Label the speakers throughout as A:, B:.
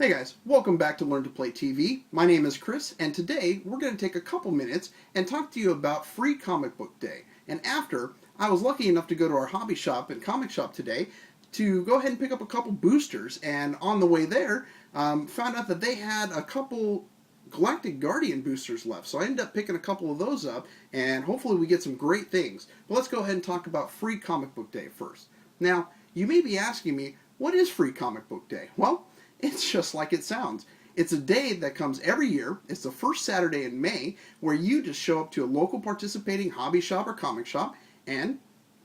A: Hey guys, welcome back to Learn to Play TV. My name is Chris, and today we're going to take a couple minutes and talk to you about Free Comic Book Day. And after, I was lucky enough to go to our hobby shop and comic shop today to go ahead and pick up a couple boosters, and on the way there, found out that they had a couple Galactic Guardian boosters left. So I ended up picking a couple of those up, and hopefully we get some great things. But let's go ahead and talk about Free Comic Book Day first. Now, you may be asking me, what is Free Comic Book Day? Well, it's just like it sounds. It's a day that comes every year. It's the first Saturday in May, where you just show up to a local participating hobby shop or comic shop and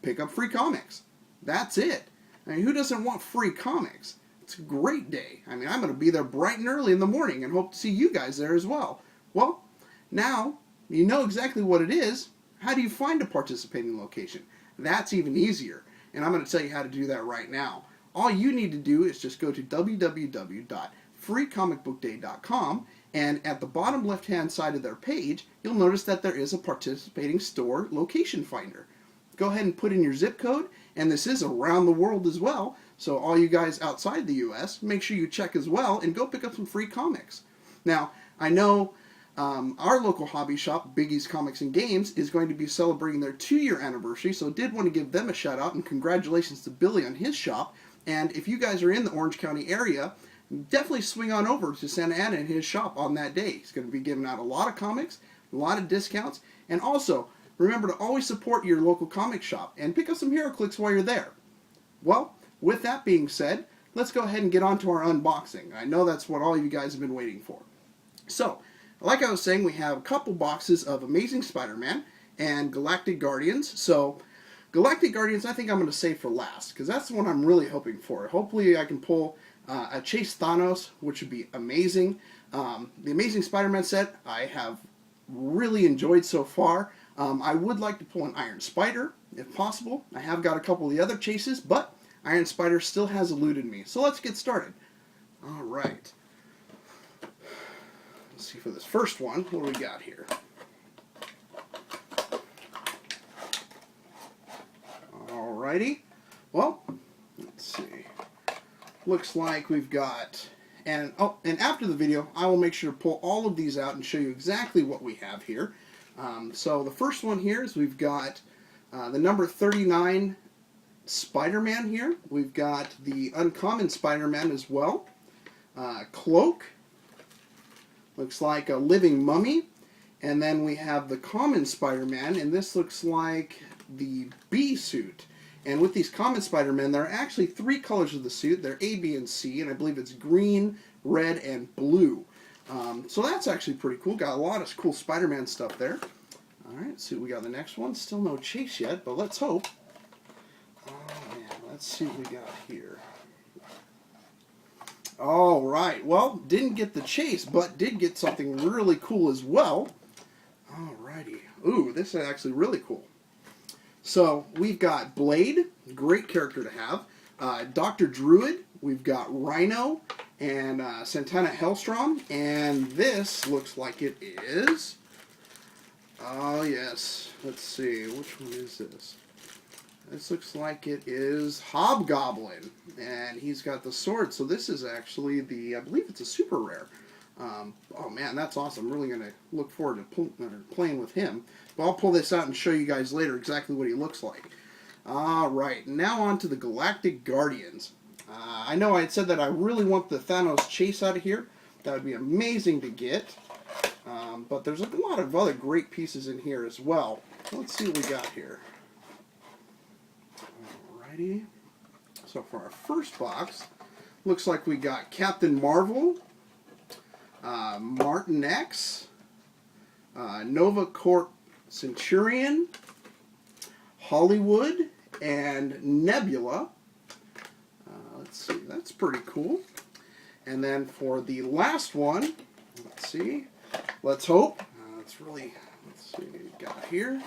A: pick up free comics. That's it. I mean, who doesn't want free comics? It's a great day. I mean, I'm going to be there bright and early in the morning and hope to see you guys there as well. Well, now you know exactly what it is. How do you find a participating location? That's even easier, and I'm going to tell you how to do that right now. All you need to do is just go to www.freecomicbookday.com, and at the bottom left-hand side of their page, you'll notice that there is a participating store location finder. Go ahead and put in your zip code, and this is around the world as well, so all you guys outside the U.S., make sure you check as well and go pick up some free comics. Now, I know our local hobby shop, Biggie's Comics and Games, is going to be celebrating their 2-year anniversary, so did want to give them a shout out and congratulations to Billy on his shop. And if you guys are in the Orange County area, definitely swing on over to Santa Ana and his shop on that day. He's going to be giving out a lot of comics, a lot of discounts, and also remember to always support your local comic shop and pick up some HeroClix while you're there. Well, with that being said, let's go ahead and get on to our unboxing. I know that's what all you guys have been waiting for. So, like I was saying, we have a couple boxes of Amazing Spider-Man and Galactic Guardians. So, Galactic Guardians, I think I'm going to save for last, because that's the one I'm really hoping for. Hopefully I can pull a Chase Thanos, which would be amazing. The Amazing Spider-Man set I have really enjoyed so far. I would like to pull an Iron Spider, if possible. I have got a couple of the other chases, but Iron Spider still has eluded me. So let's get started. Alright. Let's see for this first one, what do we got here? Alrighty. Well, let's see. Looks like we've got, and after the video, I will make sure to pull all of these out and show you exactly what we have here. So the first one here is we've got the number 39 Spider-Man here. We've got the uncommon Spider-Man as well. Cloak. Looks like a living mummy. And then we have the common Spider-Man, and this looks like the B suit. And with these common Spider-Men, there are actually 3 colors of the suit. They're A, B, and C, and I believe it's green, red, and blue. So that's actually pretty cool. Got a lot of cool Spider-Man stuff there. Alright, let's see what we got the next one. Still no Chase yet, but let's hope. Oh man, let's see what we got here. Alright, well, didn't get the Chase, but did get something really cool as well. Alrighty. Ooh, this is actually really cool. So, we've got Blade, great character to have. Dr. Druid, we've got Rhino, and Santana Hellstrom, and this looks like it is... Oh, yes. Let's see, which one is this? This looks like it is Hobgoblin, and he's got the sword, so this is actually the, I believe it's a super rare. Oh man, that's awesome. I'm really going to look forward to playing with him. But I'll pull this out and show you guys later exactly what he looks like. Alright, now on to the Galactic Guardians. I know I had said that I really want the Thanos Chase out of here. That would be amazing to get. But there's a lot of other great pieces in here as well. Let's see what we got here. Alrighty. So for our first box, looks like we got Captain Marvel, Martin X, Nova Corp Centurion, Hollywood, and Nebula. Let's see, that's pretty cool. And then for the last one, let's see, let's hope. Let's see what we got here.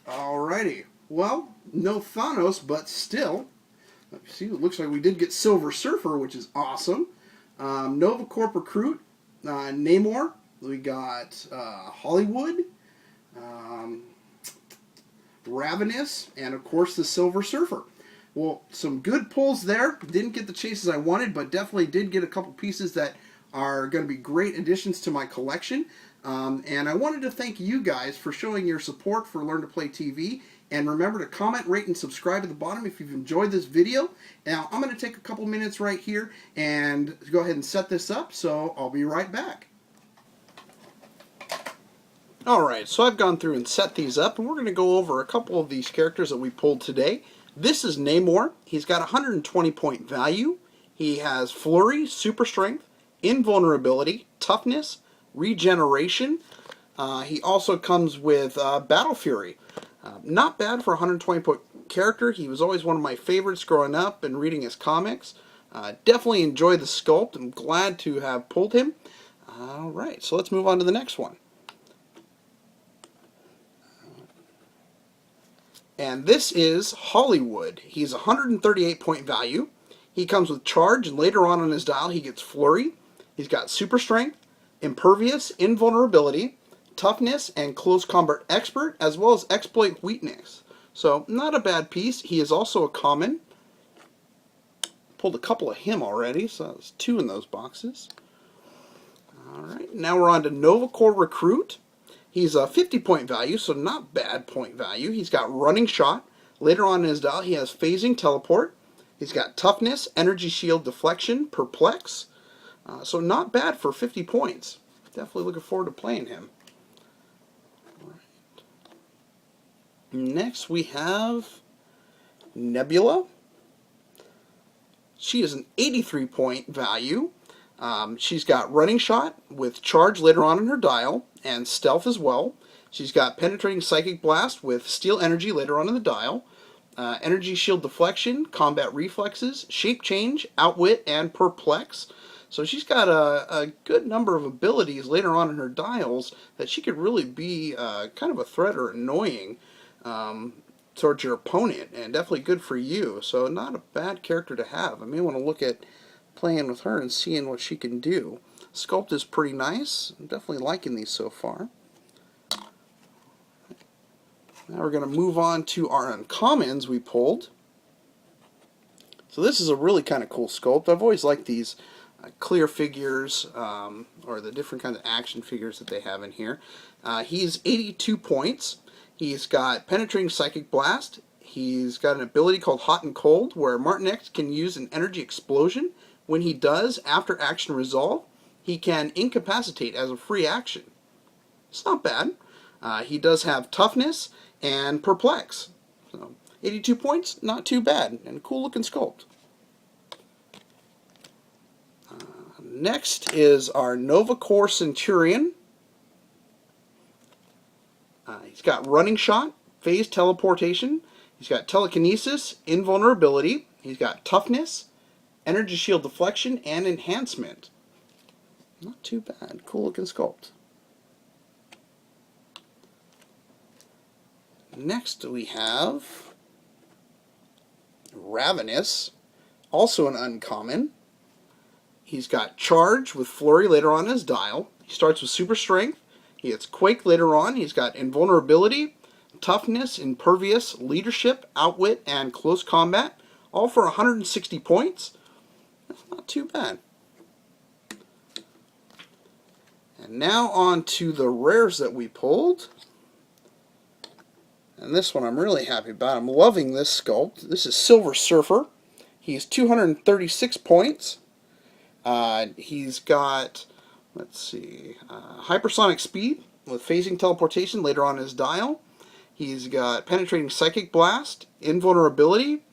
A: Alrighty. Well, no Thanos, but still, let's see, it looks like we did get Silver Surfer, which is awesome. Nova Corp Recruit, Namor, we got Hollywood, Ravenous, and of course the Silver Surfer. Well, some good pulls there. Didn't get the chases I wanted, but definitely did get a couple pieces that are going to be great additions to my collection. And I wanted to thank you guys for showing your support for Learn to Play TV. And remember to comment, rate, and subscribe at the bottom if you've enjoyed this video. Now, I'm going to take a couple minutes right here and go ahead and set this up, so I'll be right back. Alright, so I've gone through and set these up, and we're going to go over a couple of these characters that we pulled today. This is Namor. He's got 120 point value. He has Flurry, Super Strength, Invulnerability, Toughness, Regeneration. He also comes with Battle Fury. Not bad for a 120 point character. He was always one of my favorites growing up and reading his comics. Definitely enjoy the sculpt. I'm glad to have pulled him. Alright, so let's move on to the next one. And this is Hollywood. He's 138 point value. He comes with Charge, and later on his dial he gets Flurry. He's got Super Strength, Impervious, Invulnerability, Toughness, and Close Combat Expert, as well as Exploit Weakness. So, not a bad piece. He is also a common. Pulled a couple of him already, so there's 2 in those boxes. Alright, now we're on to Nova Corps Recruit. He's a 50 point value, so not bad point value. He's got Running Shot. Later on in his dial, he has Phasing Teleport. He's got Toughness, Energy Shield Deflection, Perplex. So not bad for 50 points. Definitely looking forward to playing him. Right. Next we have Nebula. She is an 83 point value. She's got Running Shot with Charge later on in her dial, and Stealth as well. She's got Penetrating Psychic Blast with Steel Energy later on in the dial, Energy Shield Deflection, Combat Reflexes, Shape Change, Outwit, and Perplex. So she's got a good number of abilities later on in her dials that she could really be kind of a threat or annoying towards your opponent, and definitely good for you. So not a bad character to have. I may want to look at playing with her and seeing what she can do. Sculpt is pretty nice. I'm definitely liking these so far. Now we're going to move on to our uncommons we pulled. So this is a really kind of cool sculpt. I've always liked these clear figures, or the different kinds of action figures that they have in here. He's 82 points. He's got Penetrating Psychic Blast. He's got an ability called Hot and Cold, where Martin X can use an energy explosion. When he does, after action resolve, he can incapacitate as a free action. It's not bad. He does have Toughness and Perplex. So 82 points, not too bad, and a cool looking sculpt. Next is our Nova Corps Centurion. He's got Running Shot, Phase Teleportation. He's got Telekinesis, Invulnerability. He's got Toughness, Energy Shield Deflection, and Enhancement. Not too bad. Cool looking sculpt. Next we have Ravenous, also an uncommon. He's got Charge with Flurry later on in his dial. He starts with Super Strength. He gets Quake later on. He's got Invulnerability, Toughness, Impervious, Leadership, Outwit, and Close Combat, all for 160 points. That's not too bad. And now on to the rares that we pulled. And this one I'm really happy about. I'm loving this sculpt. This is Silver Surfer. He's 236 points. He's got, let's see, Hypersonic Speed with Phasing Teleportation later on in his dial. He's got Penetrating Psychic Blast, Invulnerability,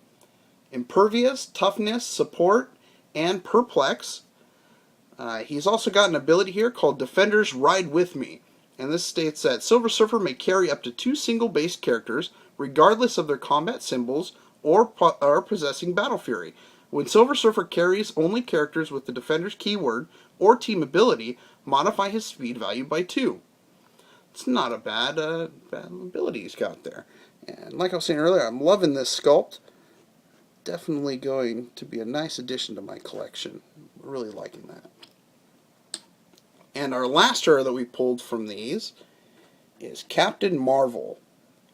A: Impervious, Toughness, Support, and Perplex. He's also got an ability here called Defenders Ride With Me. And this states that Silver Surfer may carry up to 2 single-base characters, regardless of their combat symbols or possessing Battle Fury. When Silver Surfer carries only characters with the Defender's keyword or team ability, modify his speed value by 2. It's not a bad ability he's got there. And like I was saying earlier, I'm loving this sculpt. Definitely going to be a nice addition to my collection. Really liking that. And our last hero that we pulled from these is Captain Marvel.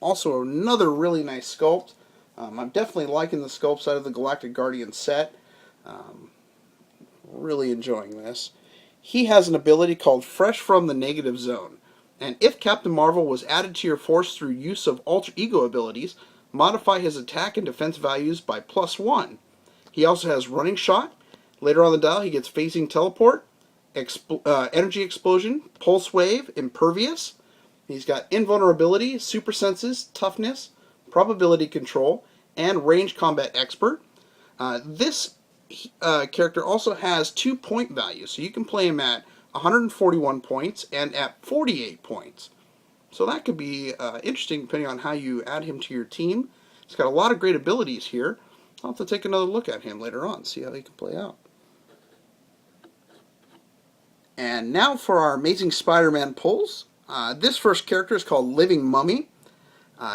A: Also another really nice sculpt. I'm definitely liking the sculpts out of the Galactic Guardian set. Um, really enjoying this. He has an ability called Fresh from the Negative Zone. And if Captain Marvel was added to your force through use of alter ego abilities, modify his attack and defense values by +1. He also has Running Shot. Later on the dial, he gets Phasing Teleport, Energy Explosion, Pulse Wave, Impervious. He's got Invulnerability, Super Senses, Toughness, Probability Control, and Range Combat Expert. This character also has 2-point values, so you can play him at 141 points and at 48 points. So that could be interesting depending on how you add him to your team. He's got a lot of great abilities here. I'll have to take another look at him later on, see how he can play out. And now for our Amazing Spider-Man pulls. This first character is called Living Mummy.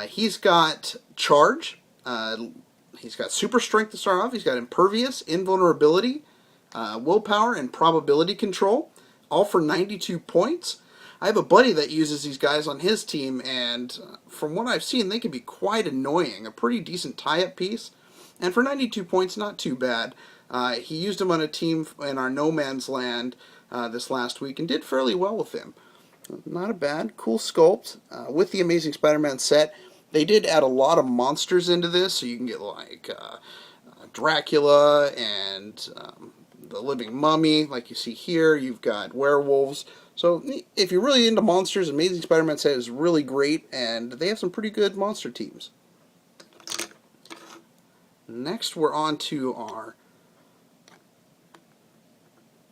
A: He's got Charge. He's got Super Strength to start off. He's got Impervious, Invulnerability, Willpower, and Probability Control, all for 92 points. I have a buddy that uses these guys on his team, and from what I've seen, they can be quite annoying. A pretty decent tie-up piece, and for 92 points, not too bad. He used them on a team in our No Man's Land this last week and did fairly well with him. Not a bad, cool sculpt. With the Amazing Spider-Man set, they did add a lot of monsters into this, so you can get like Dracula and the Living Mummy, like you see here. You've got werewolves. So if you're really into monsters, Amazing Spider-Man set is really great, and they have some pretty good monster teams. Next, we're on to our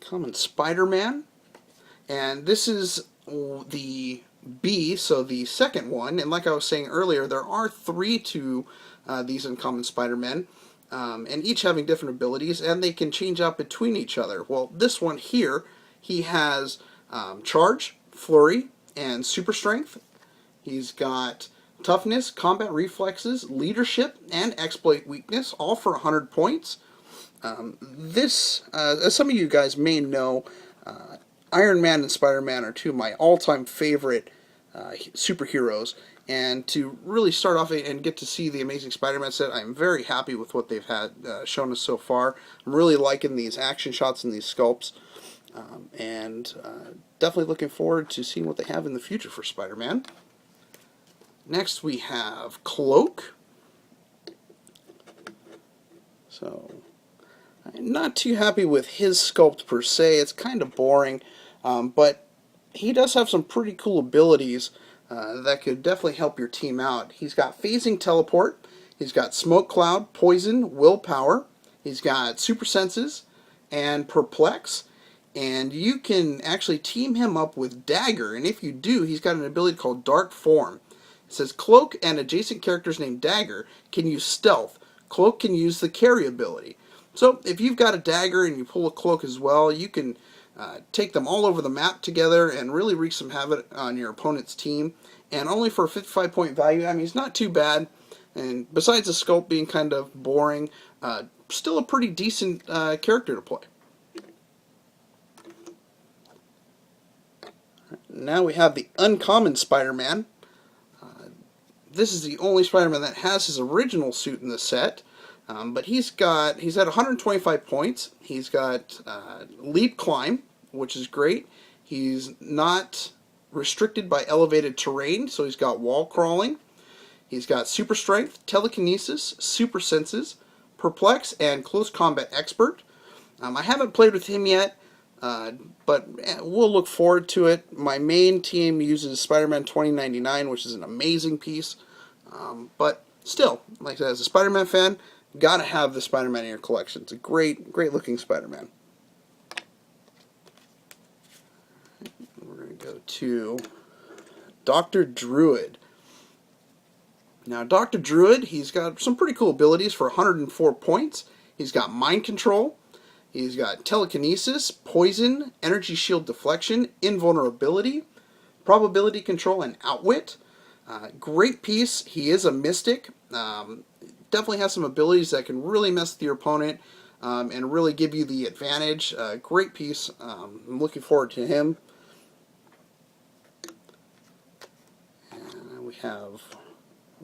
A: Common Spider-Man, and this is the B, so the second one, and like I was saying earlier, there are 3 to these Uncommon Spider-Men, and each having different abilities, and they can change out between each other. Well, this one here, he has Charge, Flurry, and Super Strength. He's got Toughness, Combat Reflexes, Leadership, and Exploit Weakness, all for 100 points. As some of you guys may know, Iron Man and Spider-Man are 2 of my all-time favorite superheroes, and to really start off and get to see the Amazing Spider-Man set, I'm very happy with what they've had shown us so far. I'm really liking these action shots and these sculpts, and definitely looking forward to seeing what they have in the future for Spider-Man. Next we have Cloak. So, I'm not too happy with his sculpt per se. It's kind of boring, but he does have some pretty cool abilities that could definitely help your team out. He's got Phasing Teleport, he's got Smoke Cloud, Poison, Willpower, he's got Super Senses, and Perplex, and you can actually team him up with Dagger, and if you do, he's got an ability called Dark Form. It says Cloak and adjacent characters named Dagger can use Stealth. Cloak can use the Carry ability. So if you've got a Dagger and you pull a Cloak as well, you can take them all over the map together and really wreak some havoc on your opponent's team. And only for a 55-point value, I mean, it's not too bad. And besides the sculpt being kind of boring, still a pretty decent character to play. Now we have the Uncommon Spider-Man. This is the only Spider-Man that has his original suit in the set. But he's at 125 points. He's got Leap Climb, which is great. He's not restricted by elevated terrain, so he's got wall crawling. He's got Super Strength, Telekinesis, Super Senses, Perplex, and Close Combat Expert. I haven't played with him yet, but we'll look forward to it. My main team uses Spider-Man 2099, which is an amazing piece. But still, like I said, as a Spider-Man fan, gotta have the Spider-Man in your collection. It's a great, great looking Spider-Man. We're going to go to Dr. Druid. Now, Dr. Druid, he's got some pretty cool abilities for 104 points. He's got Mind Control. He's got Telekinesis, Poison, Energy Shield Deflection, Invulnerability, Probability Control, and Outwit. Great piece. He is a Mystic. Definitely has some abilities that can really mess with your opponent and really give you the advantage. Great piece. I'm looking forward to him. And we have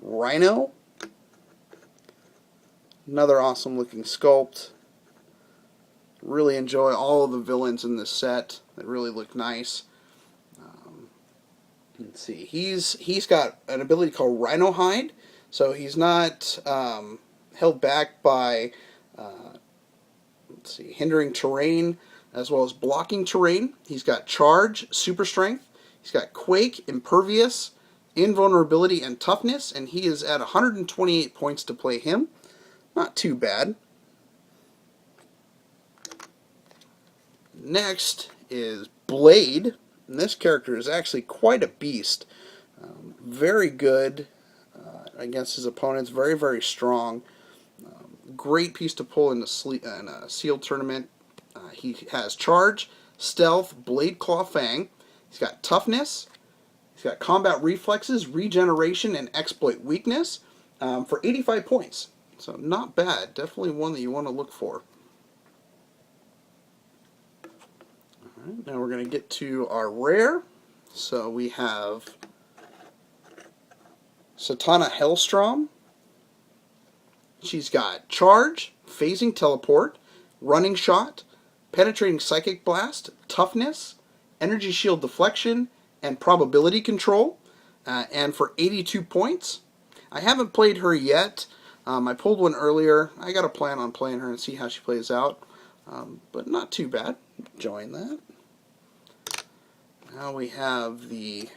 A: Rhino. Another awesome looking sculpt. Really enjoy all of the villains in this set. They really look nice. Let's see. He's got an ability called Rhino Hide, so he's not held back by let's see, hindering terrain as well as blocking terrain. He's got Charge, Super Strength. He's got Quake, Impervious, Invulnerability, and Toughness, and he is at 128 points to play him. Not too bad. Next is Blade, and this character is actually quite a beast. Very good against his opponents, very, very strong. Great piece to pull in a sealed tournament. He has Charge, Stealth, Blade Claw Fang. He's got Toughness. He's got Combat Reflexes, Regeneration, and Exploit Weakness for 85 points. So not bad. Definitely one that you want to look for. Alright, now we're going to get to our rare. So we have Satana Hellstrom. She's got Charge, Phasing Teleport, Running Shot, Penetrating Psychic Blast, Toughness, Energy Shield Deflection, and Probability Control. And for 82 points. I haven't played her yet. I pulled one earlier. I got a plan on playing her and see how she plays out. But not too bad. Enjoying that. Now we have the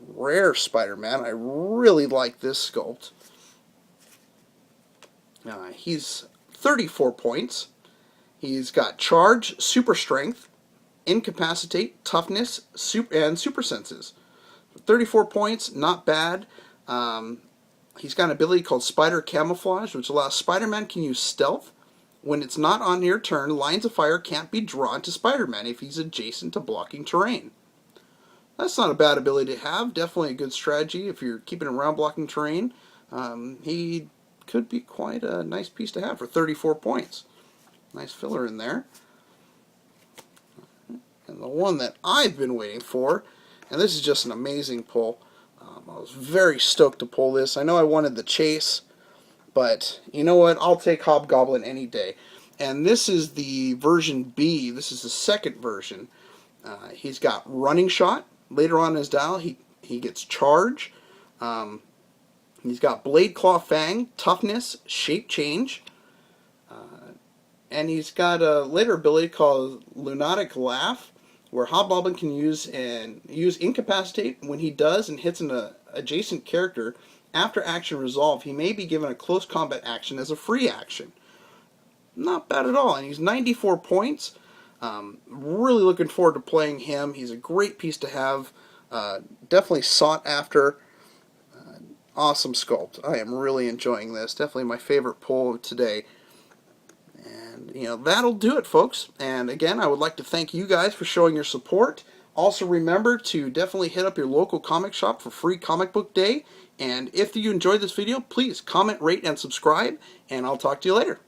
A: rare Spider-Man. I really like this sculpt. He's 34 points. He's got Charge, Super Strength, Incapacitate, Toughness, and Super Senses. 34 points, not bad. He's got an ability called Spider Camouflage, which allows Spider-Man can use stealth. When it's not on your turn, lines of fire can't be drawn to Spider-Man if he's adjacent to blocking terrain. That's not a bad ability to have. Definitely a good strategy if you're keeping him around blocking terrain. He could be quite a nice piece to have for 34 points. Nice filler in there. And the one that I've been waiting for, and this is just an amazing pull. I was very stoked to pull this. I know I wanted the Chase, but you know what? I'll take Hobgoblin any day. And this is the version B. This is the second version. He's got Running Shot. Later on in his dial, he gets Charge. He's got Blade Claw Fang, Toughness, Shape Change. And he's got a later ability called Lunatic Laugh, where Hobgoblin can use Incapacitate. When he does and hits an adjacent character, after action resolve, he may be given a close combat action as a free action. Not bad at all. And he's 94 points. Really looking forward to playing him. He's a great piece to have. Definitely sought after. Awesome sculpt. I am really enjoying this. Definitely my favorite pull of today. And, you know, that'll do it, folks. And again, I would like to thank you guys for showing your support. Also remember to definitely hit up your local comic shop for free comic book day. And if you enjoyed this video, please comment, rate, and subscribe. And I'll talk to you later.